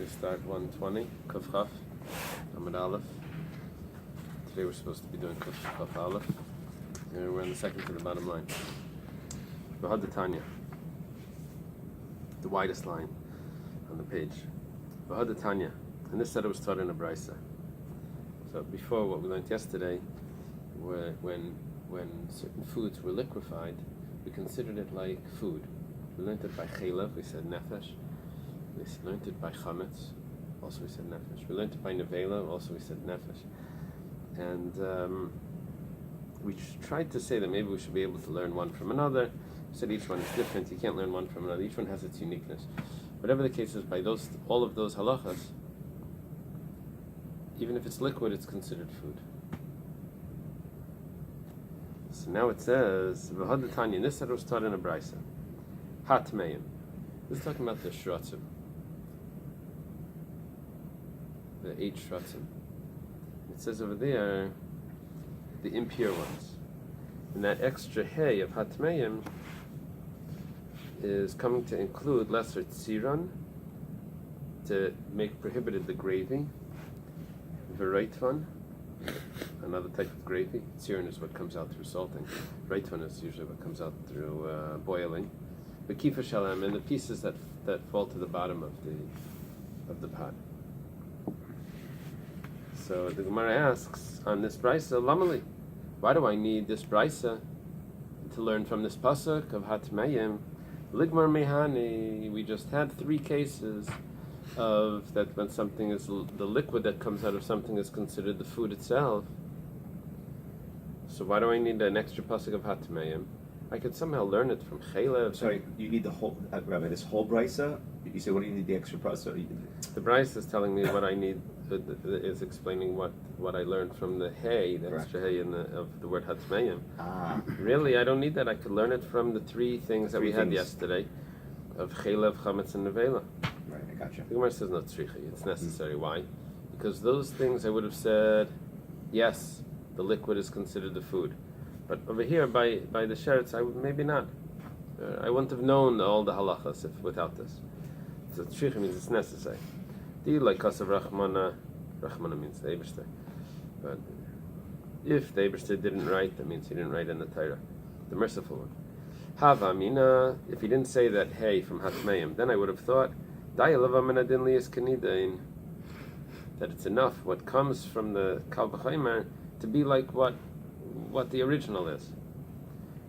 We start 120, Kuf Chaf, Amud Aleph. Today we're supposed to be doing Kuf Chaf Aleph. We're in the second to the bottom line. V'had Tanya, the widest line on the page. V'had Tanya, and this said it was taught in a Brisa. So before, what we learned yesterday, were when certain foods were liquefied, we considered it like food. We learned it by chaylev, we said nefesh. We learned it by chametz, also we said nefesh. We learned it by nevela, also we said nefesh. And we tried to say that maybe we should be able to learn one from another. We said each one is different, you can't learn one from another, each one has its uniqueness. Whatever the case is, by all of those halachas, even if it's liquid, it's considered food. So now it says, V'had Tanya, and this said it was taught in a Brisa. Hat meim. This is talking about the shratzim. The 8 shratzim. It says over there, the impure ones. And that extra hay of hat meim is coming to include lesser tziran, to make prohibited the gravy, v'reitvan, another type of gravy. Tziran is what comes out through salting. Reitvan is usually what comes out through boiling. The kifa shalem, and the pieces that fall to the bottom of the pot. So the Gemara asks on this brisa, lamali, why do I need this brisa to learn from this pasuk of hatmayim? Ligmar mehani. We just had 3 cases of that when something is the liquid that comes out of something is considered the food itself. So why do I need an extra pasuk of hatmayim? I could somehow learn it from chaylev. Sorry, you need the whole, Rabbi, this whole brisa? You say, what do you need the extra brisa? The brisa is telling me what I need, is explaining what I learned from the hay, the extra hay of the word hatmayim. Really, I don't need that. I could learn it from the 3 things that we had yesterday of chaylev, chametz, and nevela. Right, I gotcha. The Gemara says not tzricha, it's necessary. Why? Because those things I would have said, yes, the liquid is considered the food. But over here, by the sheretz, maybe not. I wouldn't have known all the halachas without this. So tzricha means it's necessary. Do you like kasav rachmana? Rachmana means the Eibishter. But if the Eibishter didn't write, that means he didn't write in the Torah, the merciful one. Hava mina. If he didn't say that hey from hatmeim, then I would have thought dayalava menadin liyas kanidain, that it's enough what comes from the kal v'chaymer to be like what the original is.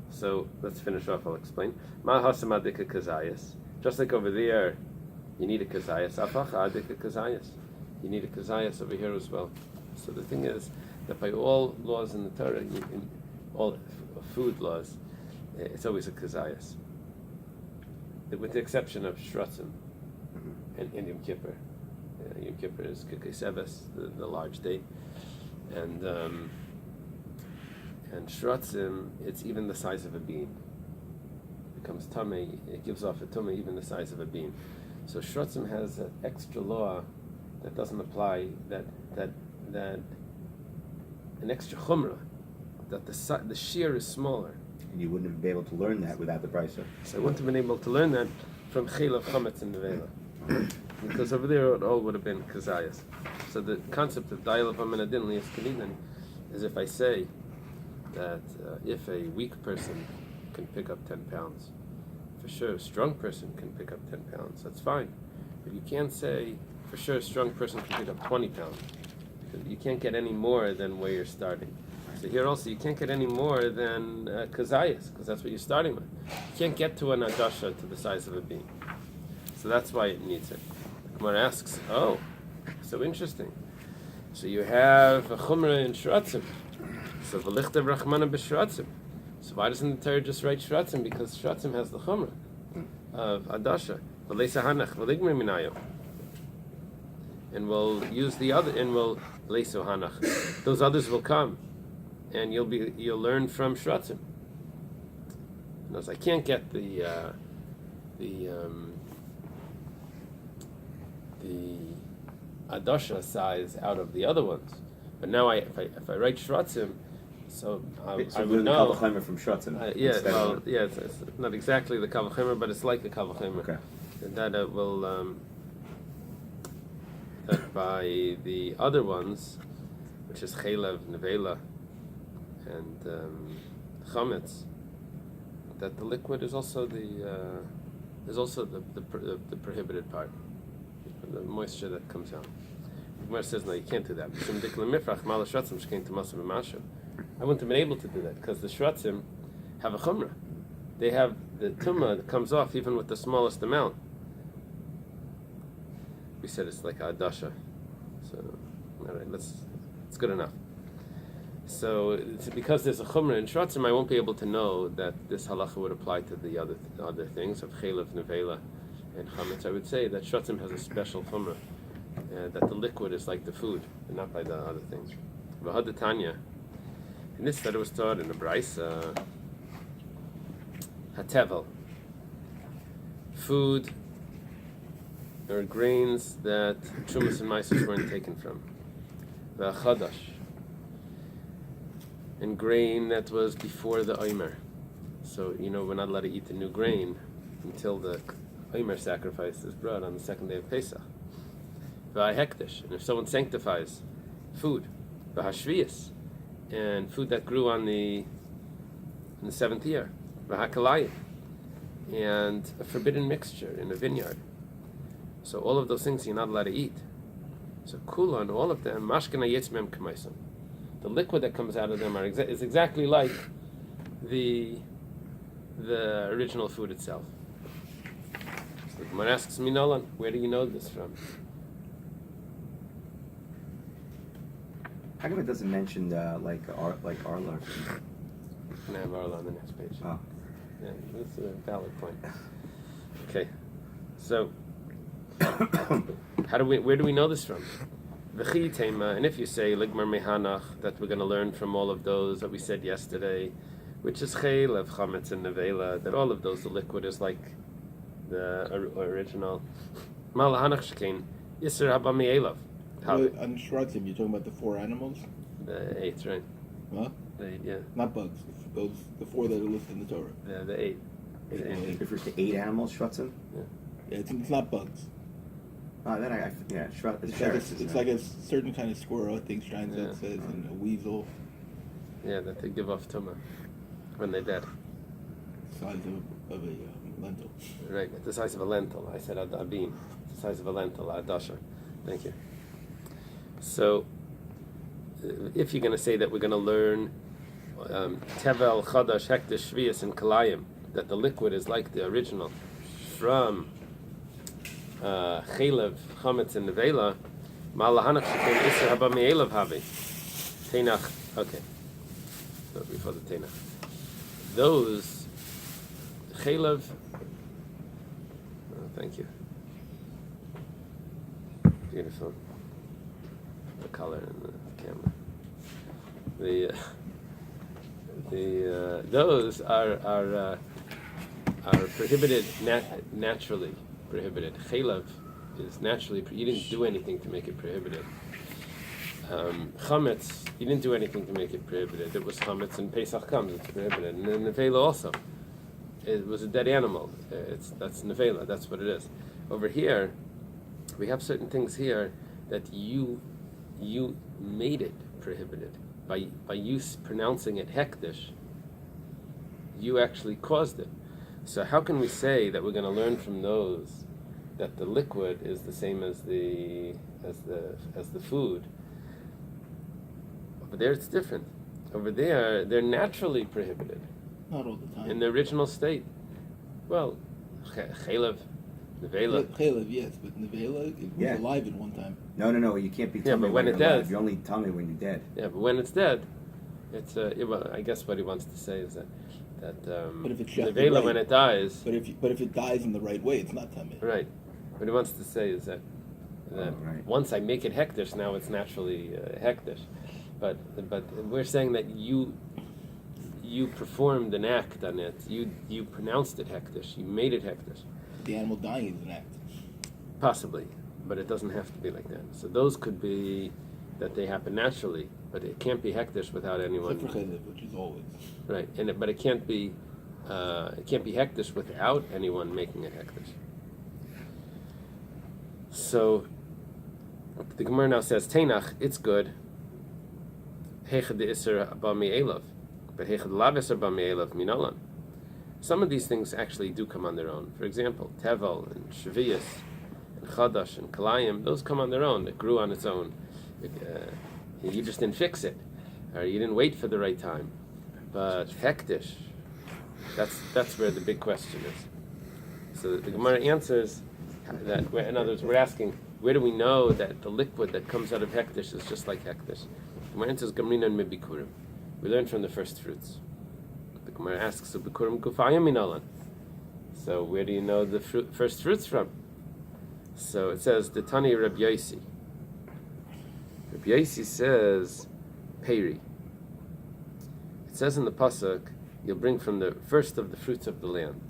So let's finish off. I'll explain. Ma hasamadika kazayas. Just like over there, you need a kazayas. Afacha adika kazayas. You need a kazayas over here as well. So the thing is that by all laws in the Torah, in all food laws, it's always a kazayas, with the exception of shratzim and Yom Kippur. Yom Kippur is kikei the large day, and shratzim, it's even the size of a bean. It becomes tummy, it gives off a tummy even the size of a bean. So shratzim has an extra law that doesn't apply, that an extra chumrah, that the shear is smaller. And you wouldn't have been able to learn that without the brisa. So I wouldn't have been able to learn that from chaylev, chametz, and nevela. Because over there it all would have been kazayas. So the concept of dayalav amenadin liyas kanidan is if I say that if a weak person can pick up 10 pounds, for sure a strong person can pick up 10 pounds, that's fine. But you can't say for sure a strong person can pick up 20 pounds. Because you can't get any more than where you're starting. So here also you can't get any more than kazayas, because that's what you're starting with. You can't get to an adasha to the size of a bean. So that's why it needs it. The Gemara asks, oh, so interesting. So you have a chumrah in shratzim. So v'lichtav rachmana b'shratzim. So why doesn't the Torah just write shratzim? Because shratzim has the chumrah of adasha. V'leisa hanach v'ligmir minayo. And we'll use the other, and we'll leiso hanach. Those others will come, and you'll learn from shratzim. And I can't get the adasha size out of the other ones, but now if I write shratzim, so I would know. Kal v'chaymer from shratzim. It's not exactly the kal v'chaymer, but it's like the kal v'chaymer. Okay. And that will that by the other ones, which is chelev, nevela, and chametz, that the liquid is also the prohibited part, the moisture that comes out. Gemara says no, you can't do that. I wouldn't have been able to do that because the shratzim have a chumrah. They have the tumah that comes off even with the smallest amount. We said it's like a dasha. So, all right, it's good enough. So, because there's a chumrah in shratzim, I won't be able to know that this halacha would apply to the other things of chelev, nevela, and chametz. I would say that shratzim has a special chumrah, that the liquid is like the food, and not by the other things. V'had Tanya. And this that was taught in the Bais, hatevel, food or grains that trumas and maisos weren't taken from. V'achadash, and grain that was before the omer. So we're not allowed to eat the new grain until the omer sacrifice is brought on the second day of Pesach. V'hekdesh, and if someone sanctifies food, v'hashvius, and food that grew in the seventh year, v'hakalayim, and a forbidden mixture in a vineyard. So all of those things you're not allowed to eat. So kula and all of them, mashkena yetzmem k'maisim. The liquid that comes out of them is exactly like the original food itself. So the Gemara asks me, Nolan, where do you know this from? How come it doesn't mention like Arla? Can I have Arla on the next page? Oh. Yeah, that's a valid point. Okay, so where do we know this from? V'chi tema, and if you say ligmar mehanach, that we're going to learn from all of those that we said yesterday, which is chelev, chametz, and nevela, that all of those, the liquid is like the original. Malahanach shekein yisr haba me'elav. On shratzim, you're talking about the 4 animals? The 8, right? Huh? The 8, yeah. Not bugs. The 4 that are listed in the Torah. The 8. It refers to 8 animals, shratzim? Yeah, it's not bugs. Then It's like a certain kind of squirrel, I think Stein says, and a weasel. Yeah, that they give off tumah when they're dead. Size of a lentil. Right, the size of a lentil. I said a bean. The size of a lentil, a dasha. Thank you. So, if you're going to say that we're going to learn tevel, chadash, hekdesh, shvius, and kalayim, that the liquid is like the original from chelev, chametz, and nevela, ma'alahanach shekin iser haba me'elav havi. Teinach, okay. So before the teinach. Those chelev, thank you. Beautiful. The color in the camera. Those are prohibited, naturally prohibited. Chelev is naturally you didn't do anything to make it prohibited. Chametz, you didn't do anything to make it prohibited. It was chametz, and Pesach comes, it's prohibited. And then nevela also, it was a dead animal. That's nevela. That's what it is. Over here, we have certain things here that you made it prohibited by you pronouncing it hekdesh. You actually caused it. So how can we say that we're going to learn from those that the liquid is the same as the food? Over there, it's different. Over there, they're naturally prohibited. Not all the time. In the original state. Well, chelev. Nevela. Chelev, yes, but nevela, it was alive at one time. No, you can't be tummy but when you're it does. alive. You're only tummy when you're dead. Yeah, but when it's dead, it's well, I guess what he wants to say is that but if it's just nevela right, when it dies. But if it dies in the right way, it's not tummy. Right. What he wants to say is that once I make it hekdesh, now it's naturally hekdesh. But we're saying that you performed an act on it. You pronounced it hekdesh. You made it hekdesh. The animal dying is an act. Possibly, but it doesn't have to be like that. So those could be that they happen naturally, but it can't be hekdesh without anyone. Except for chelev, which is always. Right, but it can't be hekdesh without anyone making it hekdesh. So The Gemara now says, Teinach, it's good. Heichad de Isser Ba Mi'elav. But Heichad Lav Isser Ba Mi'elav Minolan. Some of these things actually do come on their own. For example, Tevel and Shavias and Chadash and Kalayim, those come on their own. It grew on its own. You just didn't fix it, or you didn't wait for the right time. But Hektish, that's where the big question is. So the Gemara answers that, in other words, we're asking, where do we know that the liquid that comes out of Hektish is just like Hektish? The Gemara answers, Gamrina and Mibikurim. We learn from the first fruits. The Gemara asks, Bikurim Kufayim Minalan. So where do you know the first fruits from? So it says, the Tani Rabbi Yosi. Rabbi Yosi says, Peri. It says in the pasuk, you'll bring from the first of the fruits of the land.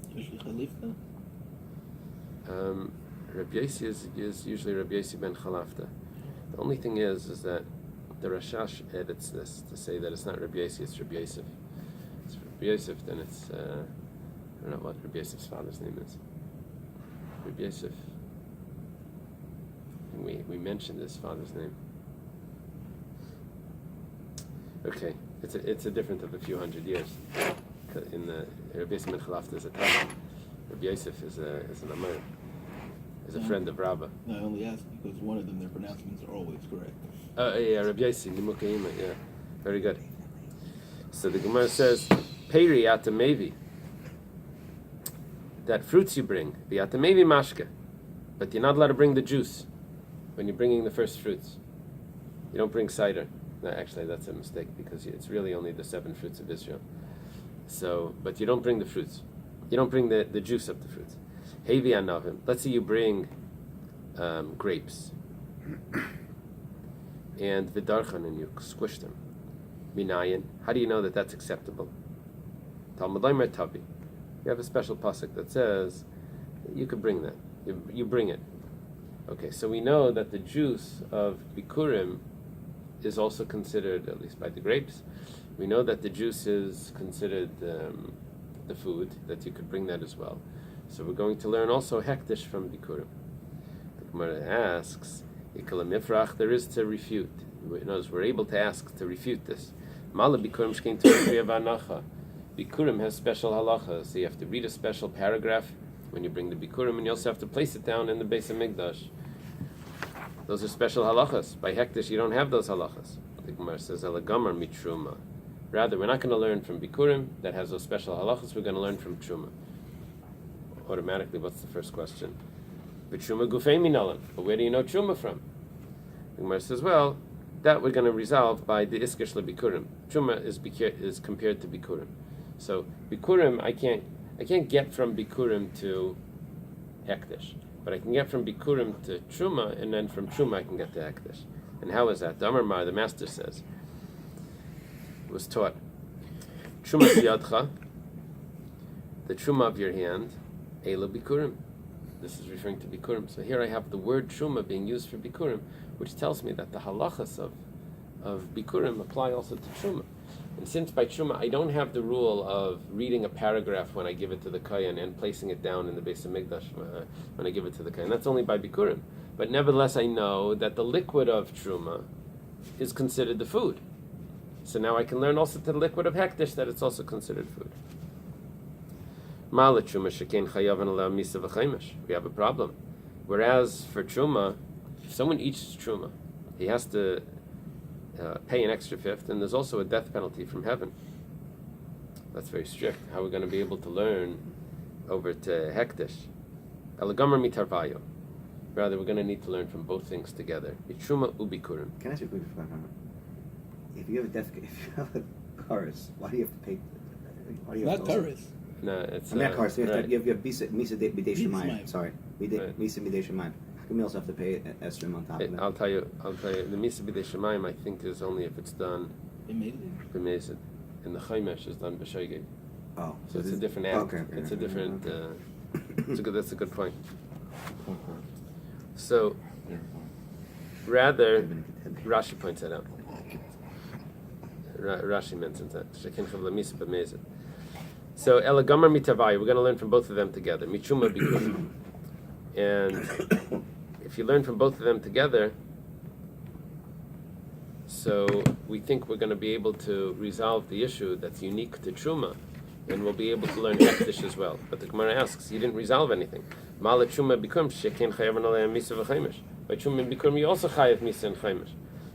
Rabbi Yosi is usually Rabbi Yosi ben Chalafta. The only thing is that the Rashash edits this to say that it's not Rabbi Yosi, it's Rabbi Yosef. It's Rabbi Yosef, then it's I don't know what Rabbi Yosef's father's name is. Rabbi Yosef. We mentioned his father's name. Okay, it's a difference of a few hundred years. In the Rabbi Yosef ben Chalafta is a Talmud. Rabbi Yosef is an Amar. Is a friend of Rabbi. No, I only ask because one of them, their pronouncements are always correct. Yeah, Rabbi Yosef, Nimukaima, yeah. Very good. So the Gemara says, Peri atamevi. That fruits you bring, the atamevi mashka. But you're not allowed to bring the juice when you're bringing the first fruits. You don't bring cider. No, actually, that's a mistake because it's really only the 7 fruits of Israel. So, but you don't bring the fruits. You don't bring the juice of the fruits. Hevi anavim. Let's say you bring grapes and vidarchan and you squish them. Minayin. How do you know that that's acceptable? Talmud Leimer Tabi. You have a special pasuk that says you could bring that. You bring it. Okay, so we know that the juice of bikurim is also considered, at least by the grapes. We know that the juice is considered the food, that you could bring that as well. So we're going to learn also hektish from bikurim. The Gemara asks, Ikala mifrach, there is to refute. In other words, we're able to ask to refute this. Mala bikurim shkein torah v'anacha. Bikurim has special halachas, so you have to read a special paragraph when you bring the bikurim, and you also have to place it down in the Bais Hamikdash. Those are special halachas. By hektish, you don't have those halachas. The Gemara says, Elagamar mitruma. Rather, we're not going to learn from bikurim that has those special halachas. We're going to learn from truma. Automatically, what's the first question? Truma gufei minalan. But where do you know truma from? The Gemara says, well, that we're going to resolve by the iskish lebikurim. Truma is compared to bikurim. So bikurim, I can't get from bikurim to hektish, but I can get from bikurim to truma, and then from truma I can get to hektish. And how is that? The Amar Mar, the master says, was taught truma siyadcha, the truma of your hand, Eily bikurim. This is referring to bikurim. So here I have the word truma being used for bikurim, which tells me that the halachas of bikurim apply also to truma. And since by truma I don't have the rule of reading a paragraph when I give it to the kohen and placing it down in the Bais Hamikdash when I give it to the kohen, that's only by bikurim. But nevertheless I know that the liquid of truma is considered the food. So now I can learn also to the liquid of hektish that it's also considered food. We have a problem. Whereas for truma, if someone eats truma, he has to pay an extra fifth, and there's also a death penalty from heaven. That's very strict. How are we going to be able to learn over to hektish? Elagamar mitarvayo. Rather, we're going to need to learn from both things together. Truma ubikurim. Can I ask you a quick question? If you have a chorus, why do you have to pay? Why do you have Not to also- chorus. No, it's not chorus. You right. have misa b'dei shemayim. Sorry, Right. misa b'dei shemayim. How come you also have to pay esrim on top of that? I'll tell you. The misa b'dei shemayim I think is only if it's done b'mezid, and the chaimesh is done b'shoigeg. Oh, So it's a different act. Okay. It's a different. That's a good point. So rather, Rashi points that out. Rashi mentions that. So Elagamar mitavai, we're going to learn from both of them together. Michuma bikurim. And if you learn from both of them together, So we think we're going to be able to resolve the issue that's unique to Truma, and we'll be able to learn Hektish as well. But the Gemara asks, you didn't resolve anything. Ma'ala Truma Bikurim shekein chayav alei misa v'chaimish. By Truma Bikurim you also chayav misa and chaimish.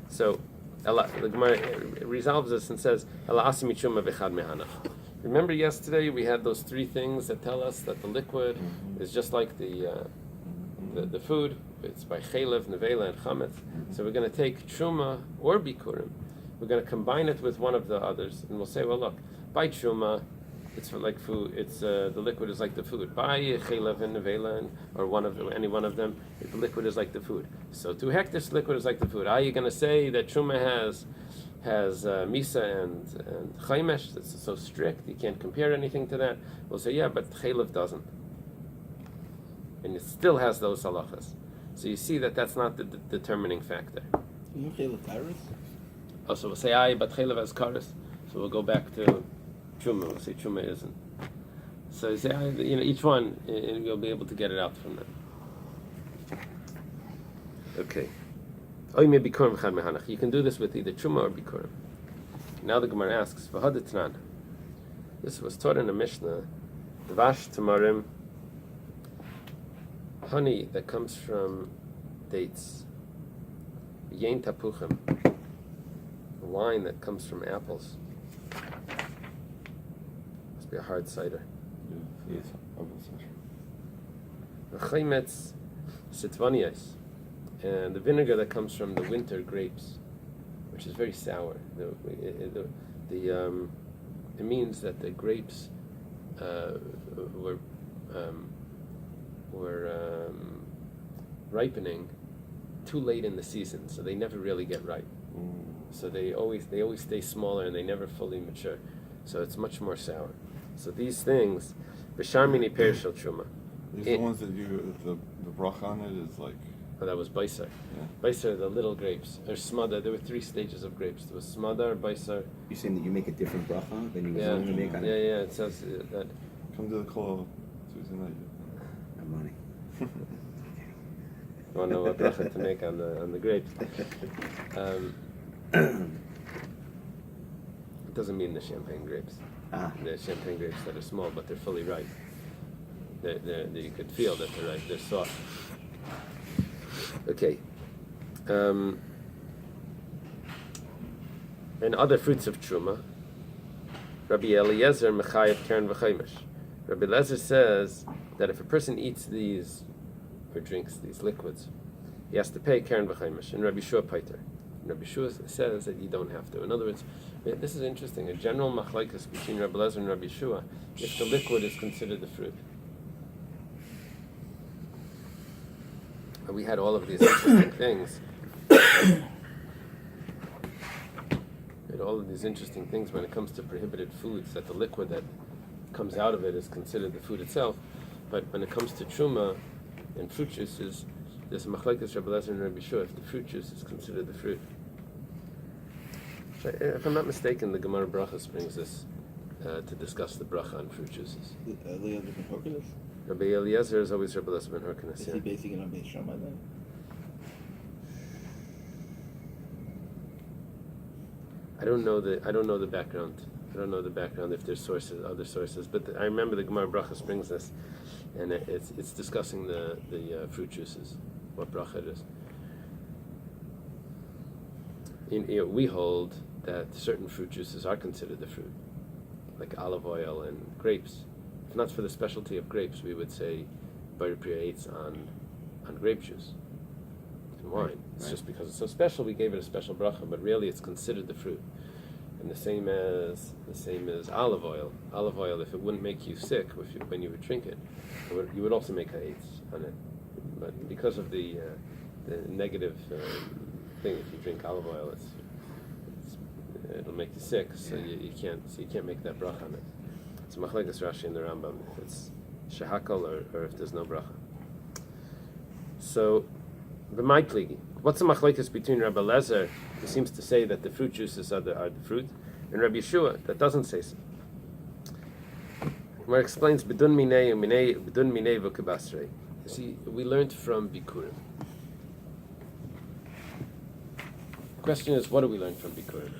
So the Gemara resolves this and says, Ela asimi Truma v'chad mehanach. Remember yesterday we had those three things that tell us that the liquid is just like the food. It's by chelev, nevela, and chametz. So we're going to take truma or bikurim. We're going to combine it with one of the others, and we'll say, well, look, by truma, it's like food. It's the liquid is like the food. By chelev and nevela, or any one of them, the liquid is like the food. So to hektish, liquid is like the food. Are you going to say that truma has misa and chaimesh? That's so strict. You can't compare anything to that. We'll say, yeah, but chelev doesn't, and it still has those halachas. So you see that that's not the determining factor. Isn't chelev kares? Oh, so we'll say but chelev has kares. So we'll go back to truma. We'll say truma isn't. So you say each one, and you'll be able to get it out from that. Okay. You can do this with either truma or bikurim. Now the Gemara asks, v'hadetnan. This was taught in the Mishnah. Dvash tamarim. Honey that comes from dates. Yain tapuchim. Wine that comes from apples. Must be a hard cider. Yes. Chaimetz sitvanias. And the vinegar that comes from the winter grapes, which is very sour. It means that the grapes were ripening too late in the season, so they never really get ripe. So they always stay smaller and they never fully mature. So it's much more sour. So these things, b'sharmini perishal truma. These are the ones that the bracha on it is like. Oh, that was Baisar. Yeah. Baisar, the little grapes. Or smada. There were 3 stages of grapes. There was smada, Baisar. You're saying that you make a different bracha than you were supposed to make on it? Yeah, it says that. Come to the call Tuesday night. I'm money. You want to know what bracha to make on the grapes. It doesn't mean the champagne grapes. The champagne grapes that are small, but they're fully ripe. You could feel that they're ripe. They're soft. Okay. And other fruits of truma. Rabbi Eliezer mechayev keren v'chaimish. Rabbi Eliezer says that if a person eats these or drinks these liquids, he has to pay keren v'chaimish. And Rabbi Shua paiter. Rabbi Shua says that you don't have to. In other words, this is interesting. A general machlaikas between Rabbi Eliezer and Rabbi Shua if the liquid is considered the fruit. We had all of these interesting things. We had all of these interesting things when it comes to prohibited foods, that the liquid that comes out of it is considered the food itself. But when it comes to truma and fruit juices, there's a machlekes Rabbi Eliezer and Rabbi Shua if the fruit juice is considered the fruit. If I'm not mistaken, the Gemara Brachas brings this to discuss the bracha on fruit juices. Rabbi Eliezer is always Rabbi Eliezer ben Hyrcanus. Is he basing it on Bais Shammai then? I don't know the background. I don't know the background if there's other sources. But I remember the Gemara Brachas brings this, and it's discussing the fruit juices, what bracha it is. We hold that certain fruit juices are considered the fruit, like olive oil and grapes. If not for the specialty of grapes, we would say Bar Priya eats on grape juice and wine. It's just because it's so special, we gave it a special bracha, but really it's considered the fruit. And the same as olive oil. Olive oil, if it wouldn't make you sick when you would drink it, you would also make ha'etz on it. But because of the negative thing, if you drink olive oil, it'll make you sick. So you can't make that bracha on it. It's machlekes Rashi and the Rambam if it's shehakal or if there's no bracha. So, b'maikligi, what's the machlekes between Rabbi Eliezer, who seems to say that the fruit juices are the fruit, and Rabbi Yeshua that doesn't say so? Where it explains bidun minei v'kibasrei. You see, we learned from Bikurim. question is, what do we learn from Bikurim?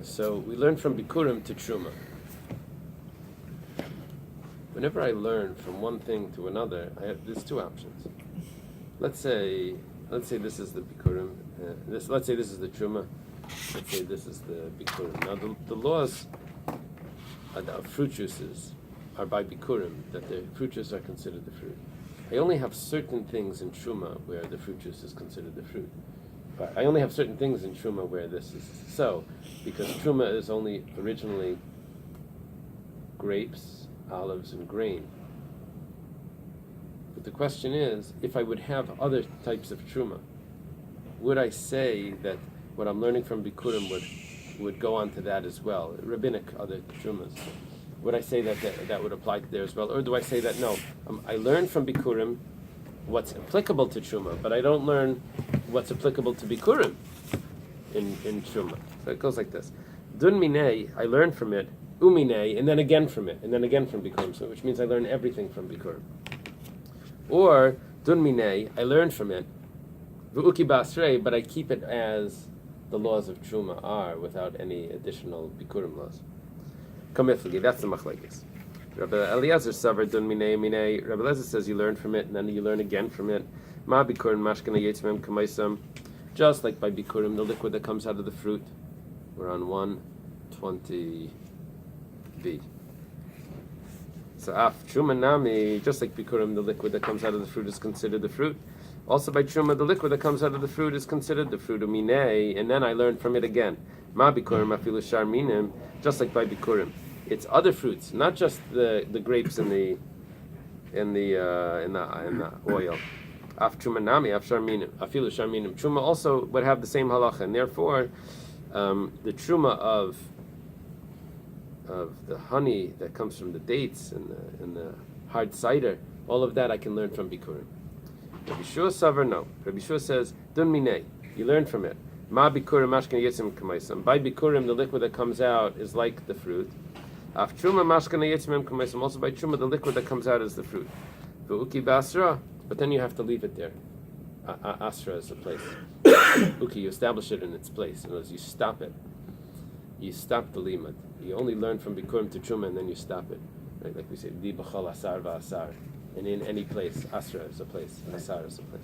So we learn from Bikurim to Truma. Whenever I learn from one thing to another, there's two options. Let's say this is the Bikurim. Let's say this is the Truma. Let's say this is the Bikurim. Now the laws of fruit juices are by Bikurim, that the fruit juices are considered the fruit. I only have certain things in Truma where the fruit juice is considered the fruit. But I only have certain things in Truma where this is so, because Truma is only originally grapes, olives, and grain. But the question is, if I would have other types of Truma, would I say that what I'm learning from Bikurim would go on to that as well? Rabbinic other Trumas. Would I say that would apply to there as well? Or do I say that no, I learn from Bikurim what's applicable to Truma, but I don't learn what's applicable to Bikurim in Truma. So it goes like this. Dun minei, I learn from it, uminei, and then again from it, and then again from Bikurim, so which means I learn everything from Bikurim. Or, dun minei, I learn from it, v'uki basrei, but I keep it as the laws of Truma are, without any additional Bikurim laws. Kamiflagi, that's the machlekes. Rabbi Eliezer savar dun minei. Rabbi Eliezer says you learn from it, and then you learn again from it. Ma bikurim mashkana yetzmem kamaisam. Just like by bikurim, the liquid that comes out of the fruit. We're on 120b. So af truma nami, just like bikurim, the liquid that comes out of the fruit is considered the fruit. Also by truma, the liquid that comes out of the fruit is considered the fruit uminei, and then I learn from it again. Ma bikurim afilu shar minim, just like by bikurim. It's other fruits, not just the grapes in the oil. Af truma nami, af shar minim, afilu shar minim. Truma also would have the same halacha, and therefore, the truma of the honey that comes from the dates and the hard cider, all of that I can learn from bikurim. Rabbi Shua savar no. Rabbi Shua says dun minei, you learn from it. Ma bikurim mashkan yitzim kamaisam. By bikurim, the liquid that comes out is like the fruit. Af truma mashkan yitzim kamaisam. Also by truma, the liquid that comes out is the fruit. V'uki basra, but then you have to leave it there. Asra is the place. Uki, you establish it in its place. In other words, you stop it. You stop the limud. You only learn from bikurim to truma, and then you stop it. Right? Like we say, di b'chol asar v'asar. And in any place, asra is a place, asar is a place.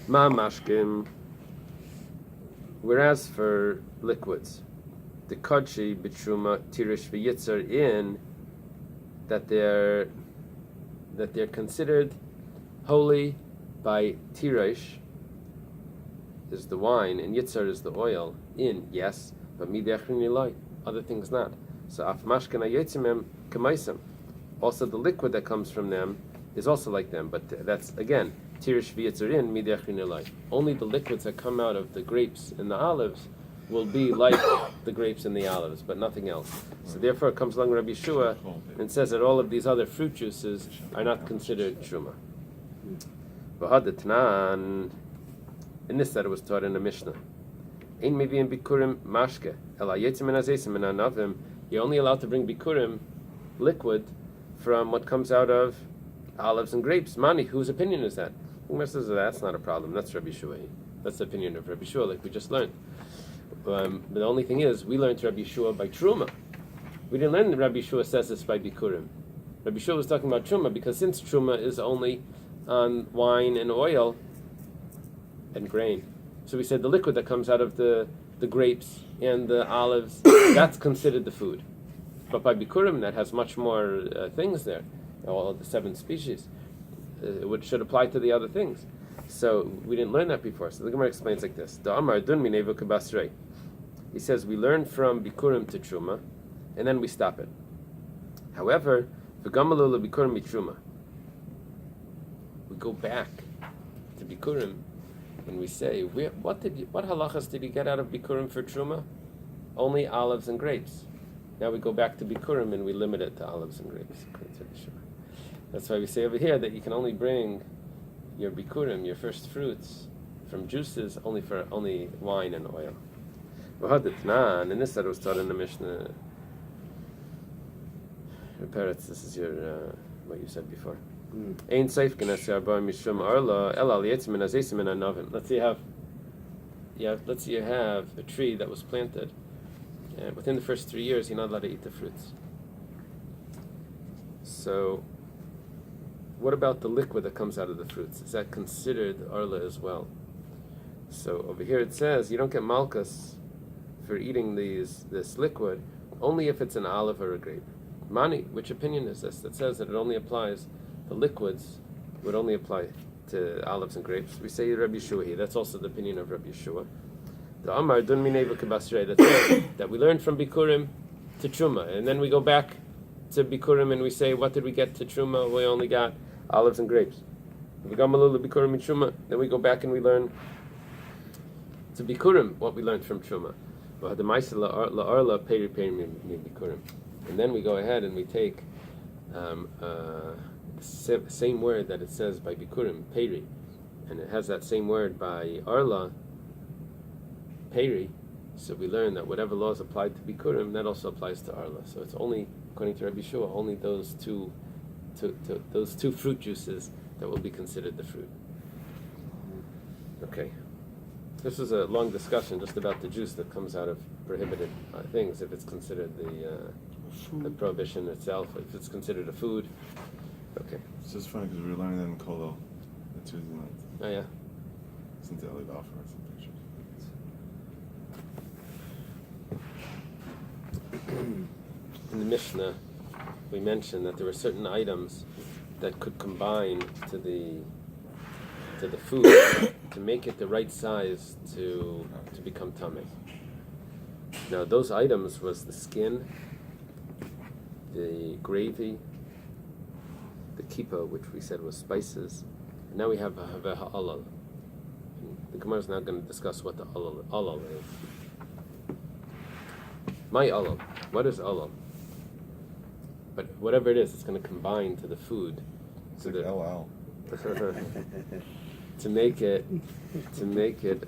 Ma mashkim. Whereas for liquids, the kodshi b'truma tirish v'yitzar in that they're considered holy by tirish is the wine and yitzar is the oil. In yes, but midechrin ilai, other things not. So af mashkana yitzimem kamaisam. Also, the liquid that comes from them is also like them, but that's again tirish v'yitzarin midechrin elai. Only the liquids that come out of the grapes and the olives will be like the grapes and the olives, but nothing else. So therefore, it comes along Rabbi Shua and says that all of these other fruit juices are not considered truma. V'hadatnan, in this that it was taught in the Mishnah. Ein mevi'im bikurim mashke ela yetzim min hazeisim min anavim. You're only allowed to bring bikurim, liquid, from what comes out of olives and grapes. Mani, whose opinion is that? Umar says that's not a problem. That's Rabbi Shua. That's the opinion of Rabbi Shua, like we just learned. But the only thing is, we learned Rabbi Shua by Truma. We didn't learn that Rabbi Shua says this by Bikurim. Rabbi Shua was talking about Truma, because since Truma is only on wine and oil and grain, so we said the liquid that comes out of the grapes and the olives, that's considered the food. But by Bikurim, that has much more things there, all of the 7 species. It should apply to the other things. So we didn't learn that before. So the Gemara explains like this: Da Amar Dun Minevu Kabasrei. He says we learn from Bikurim to Truma, and then we stop it. However, V'gamalu Bikurim Truma, we go back to Bikurim, and we say, what halachas did you get out of Bikurim for Truma? Only olives and grapes. Now we go back to Bikurim and we limit it to olives and grapes. That's why we say over here that you can only bring your Bikurim, your first fruits, from juices only wine and oil. And this that was taught in the Mishnah. Peretz, this is your what you said before. Let's see, you have let's say you have a tree that was planted, and within the first 3 years, you're not allowed to eat the fruits. So, what about the liquid that comes out of the fruits? Is that considered arla as well? So over here it says you don't get malchus for eating this liquid only if it's an olive or a grape. Mani, which opinion is this that says that it only applies, the liquids would only apply to olives and grapes? We say Rabbi Yeshua here. That's also the opinion of Rabbi Yeshua. The Amar Dun Mineva Kabasrei, that says that we learned from Bikurim to Truma, and then we go back to Bikurim and we say, what did we get to Truma? We only got olives and grapes. We got Malula Bikurim and Truma. Then we go back and we learn to Bikurim what we learned from Truma. And then we go ahead and we take the same word that it says by Bikurim, Peri, and it has that same word by Arla, Peri. So we learn that whatever laws applied to Bikurim, that also applies to Arla. So it's only, according to Rabbi Shua, only those two fruit juices that will be considered the fruit. Okay. This is a long discussion just about the juice that comes out of prohibited things, if it's considered the prohibition itself, if it's considered a food. Okay. It's just funny because we were learning that in Kolo, the Tuesday night. Oh yeah. Since Eily offer us some pictures. In the Mishnah, we mentioned that there were certain items that could combine to the food to make it the right size to become tameh. Now those items was the skin, the gravy, the kippah, which we said was spices, and now we have a ha'alal. The Gemara is now going to discuss what the alal is. My alal. What is alal? But whatever it is, it's going to combine to the food. It's like LL. to make it to make it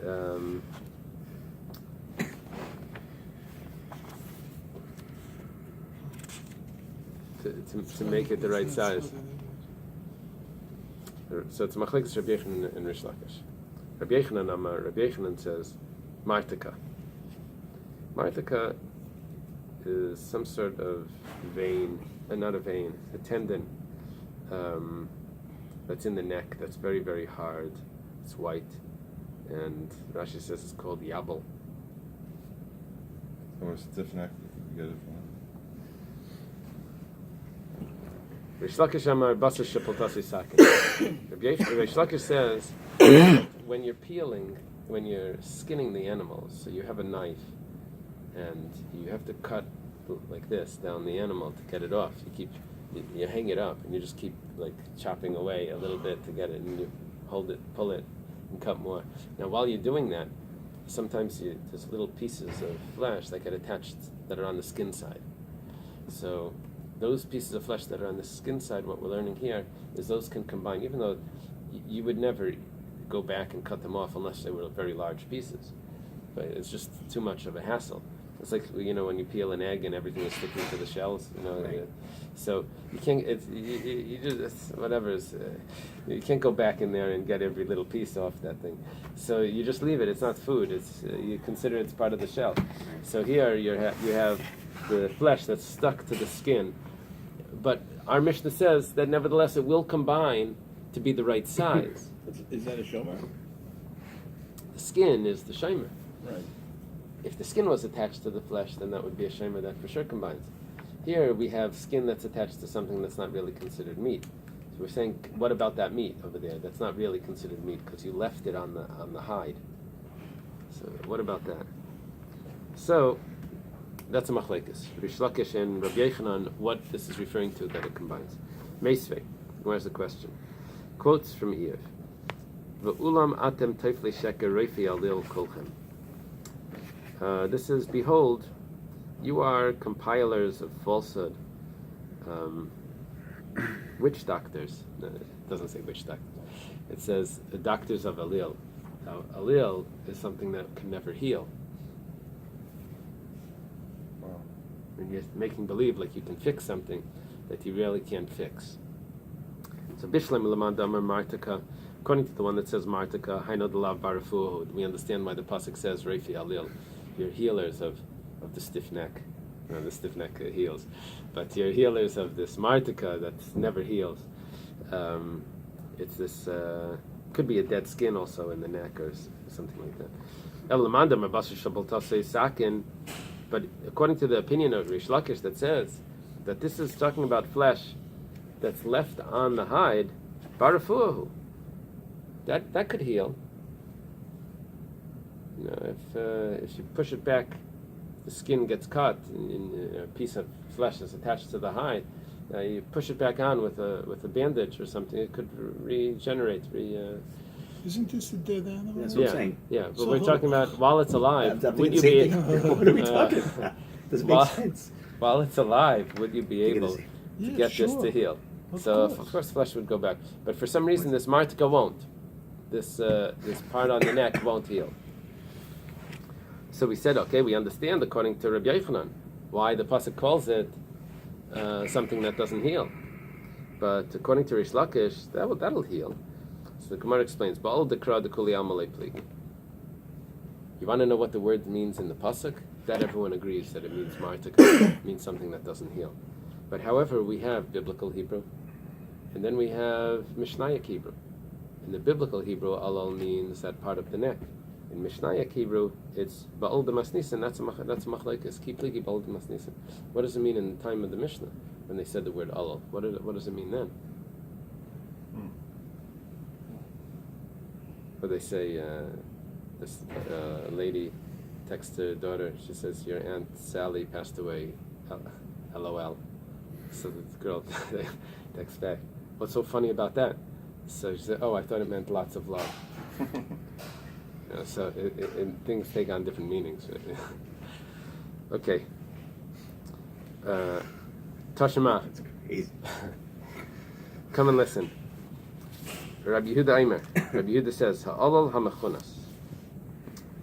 the right size. So it's machlekes Rabbi Yochanan and Rish Lakish. Rabbi Yochanan says martika. Martika is some sort of vein, not a vein, a tendon that's in the neck that's very, very hard. It's white, and Rashi says it's called yabel. Or stiff neck, you get it from Rish Lakish Amar Basa Shepotasi Sakin. Rish Lakish says when you're peeling, when you're skinning the animals, so you have a knife and you have to cut like this down the animal to get it off. You hang it up and you just keep like chopping away a little bit to get it, and you hold it, pull it, and cut more. Now while you're doing that, sometimes there's little pieces of flesh that get attached that are on the skin side. So those pieces of flesh that are on the skin side, what we're learning here is those can combine, even though you would never go back and cut them off unless they were very large pieces. But it's just too much of a hassle. It's like, when you peel an egg and everything is sticking to the shells, Right. So you can't, you just, whatever, you can't go back in there and get every little piece off that thing. So you just leave it. It's not food. It's you consider it's part of the shell. So here you have the flesh that's stuck to the skin. But our Mishnah says that nevertheless it will combine to be the right size. Is that a shomer? The skin is the shomer. Right. If the skin was attached to the flesh, then that would be a shomer that for sure combines. Here we have skin that's attached to something that's not really considered meat. So we're saying, what about that meat over there? That's not really considered meat because you left it on the hide. So what about that? So that's a machlekes. Rish Lakish and Rabbi Yochanan, what this is referring to that it combines. Meisvei, where's the question? Quotes from Eiv. V'ulam atem teifli sheker reifi alil kolchem. This is, behold, you are compilers of falsehood. Witch doctors. No, it doesn't say witch doctors. It says doctors of Alil. Now, Alil is something that can never heal. Wow. And you're making believe like you can fix something that you really can't fix. So Bishlem Lamand Amar Martika, according to the one that says Martika, Haino Delav Barafu, we understand why the pasuk says Refi Alil, you're healers of the stiff neck, the stiff neck heals, but you're healers of this Martika that never heals. It's this could be a dead skin also in the neck or something like that. But according to the opinion of Rish Lakish that says that this is talking about flesh that's left on the hide, barafuahu, that could heal. You know, if you push it back, the skin gets cut, in a piece of flesh is attached to the hide. You push it back on with a bandage or something, it could regenerate. Isn't this a dead animal? That's what I'm saying. Yeah, but So we're talking about while it's alive. I'm Would thinking you the be same thing. What are we talking about? Doesn't make sense. while it's alive? Would you be Think of able this- to Yeah, get this sure. to heal? Of So course. of course flesh would go back, but for some reason this martika won't. This part on the neck won't heal. So we said, okay, we understand according to Rabbi Yochanan why the pasuk calls it something that doesn't heal, but according to Rish Lakish, that'll heal. So the Gemara explains, "Ba'al dekra dekuli amalei plig." You want to know what the word means in the pasuk? That everyone agrees that it means martika, means something that doesn't heal. But however, we have biblical Hebrew, and then we have Mishnaic Hebrew. In the biblical Hebrew, alal means that part of the neck. In Mishnaic Hebrew, it's ba'al demasnisin. That's a machlekes. Ki pligi ba'al demasnisin. What does it mean in the time of the Mishnah when they said the word alal? What does it mean then? Or they say this lady texts her daughter. She says, "Your Aunt Sally passed away." LOL. So the girl texts back, "What's so funny about that?" So she said, "Oh, I thought it meant lots of love." So things take on different meanings. Okay. Tashima. That's crazy. Come and listen. Rabbi Yehuda Aimer. Rabbi Yehuda says, "Ha'olol ha'mechunas."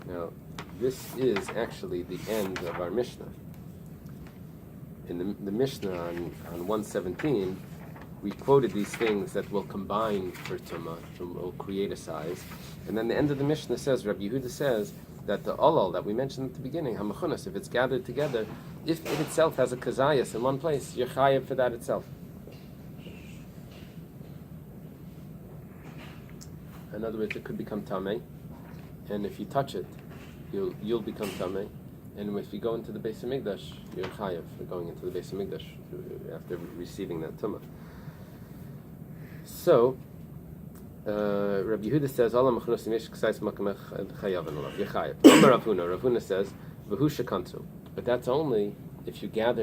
Now, this is actually the end of our Mishnah. In the Mishnah on 117, we quoted these things that will combine for Tumah, will create a size. And then the end of the Mishnah says, Rabbi Yehuda says, that the olol that we mentioned at the beginning, ha'mechunas, if it's gathered together, if it itself has a kazayas in one place, you're chayav for that itself. In other words, it could become tamei, and if you touch it, you'll become tamei. And if you go into the Bais Hamikdash, you're chayav for going into the Bais Hamikdash after receiving that tumah. So, Rabbi Yehuda says, "Allah mechunas imish ksais makamech chayav and olav." You're chayav. Amar Rav Huna says, "V'hu shekantu," but that's only if you gather